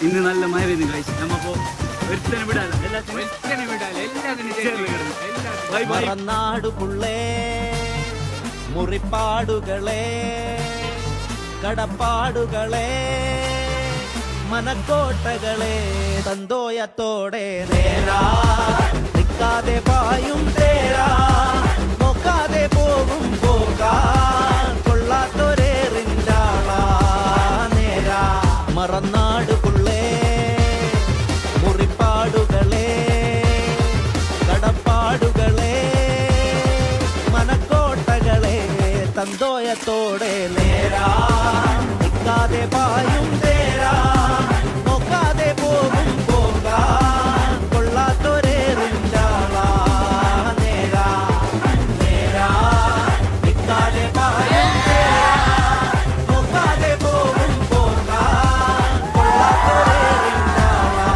ഇന്ന് നല്ല മഴ പെയ്യുന്നു കഴിച്ചു നമ്മപ്പോ ഒരുത്തനെ വിടാലോ മറന്നാടുപുള്ളേ മുറിപ്പാടുകളെ കടപ്പാടുകളെ മനക്കോട്ടകളെ സന്തോഷത്തോടെ നേരാ നിൽക്കാതെ പായും തേരാ നോക്കാതെ പോകും പോകാൻ കൊള്ളാത്തൊരേറിൻ്റാളാ നേരാ മറന്നാടുപുള്ളേ മുറിപ്പാടുകളെ കടപ്പാടുകളെ മനക്കോട്ടകളെ സന്തോഷത്തോടെ നേരാ നിൽക്കാതെ പായും തേരാ നോക്കാതെ പോകും പോകാൻ കൊള്ളാത്തൊരേറിൻ്റാളാ നേരാ നേരാ നിൽക്കാതെ പായും തേരാ നോക്കാതെ പോകും പോകാൻ കൊള്ളാത്തൊരേറിൻ്റാളാ.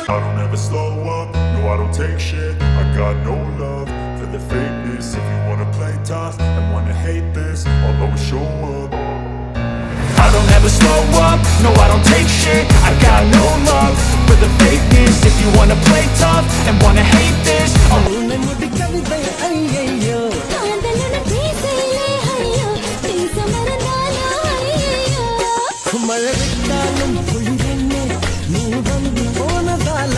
I don't ever slow up, no I don't take shit. I got no love for the fakeness. If you wanna play tough and wanna hate this, I'll always show up. I don't ever slow up, no I don't take shit. I got no love for the fakeness. If you wanna play tough and wanna hate this, I'll മഴവിട്ടാലും കുളിരെന്നെ നീ വന്നു പോന്നതാല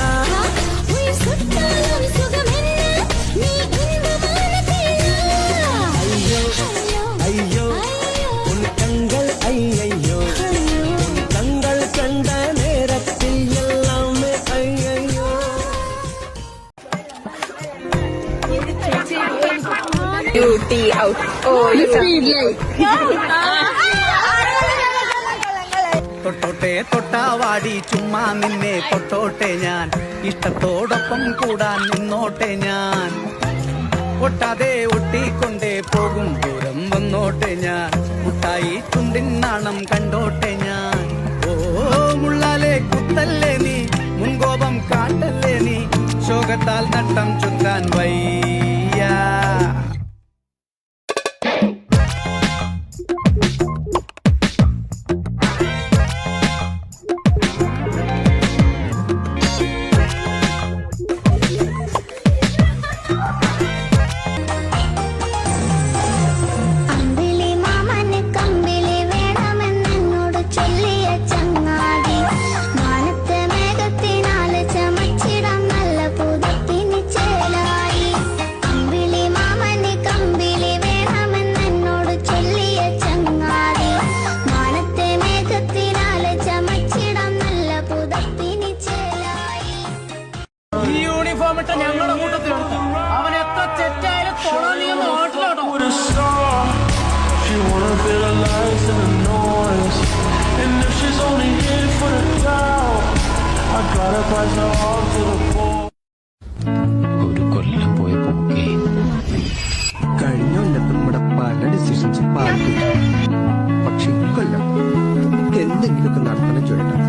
അയ്യോ അയ്യോ ഉൻ കങ്ങൾ അയ്യോ ഉൻ കങ്ങൾ കണ്ട നേരത്തിൽ എല്ലാമേ അയ്യോ. Duty out. Oh, you speed like. തൊട്ടോട്ടെ തൊട്ടാവാടി ചുമ്മാ നിന്നെ പൊട്ടോട്ടെ ഞാൻ ഇഷ്ടത്തോടൊപ്പം കൂടാൻ നിന്നോട്ടെ ഞാൻ ഒട്ടാതെ ഒട്ടിക്കൊണ്ടേ പോകും ദൂരം വന്നോട്ടെ ഞാൻ മുട്ടായി ചുണ്ടിനാണം കണ്ടോട്ടെ ഞാൻ ഓ മുള്ളാലെ കുത്തല്ലേ നീ മുൻകോപം കാട്ടല്ലേ നീ ശോകത്താൽ നട്ടം ചുറ്റാൻ വയ്യ. ഞങ്ങളുടെ കൂട്ടത്തിലുണ്ട് അവൻ എത്ര തെറ്റായാലും തൊടാൻ നാട്ടിലോട്ടോ. ഒരു കൊല്ലം പോയപ്പോ കഴിഞ്ഞ കൊല്ലത്ത് നമ്മുടെ പല ഡിസിഷൻസ് പാലിക്കും. പക്ഷെ ഇക്കൊല്ലം എന്തെങ്കിലുമൊക്കെ നടത്തണം ചോദിക്കണം.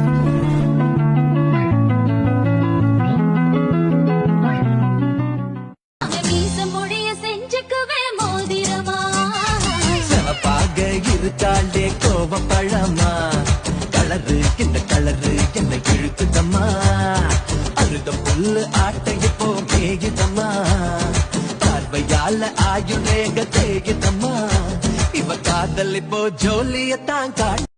இருக்காண்டே கோபப்பழமா கலரு இந்த கலரு என்ன இழுக்குதம்மா அழுத புல்லு ஆட்டைய போ மேயுதம்மா பார்வையால ஆயுரேக தேயுதம்மா இவ காதல் இப்போ ஜோலியத்தான் காட்டு.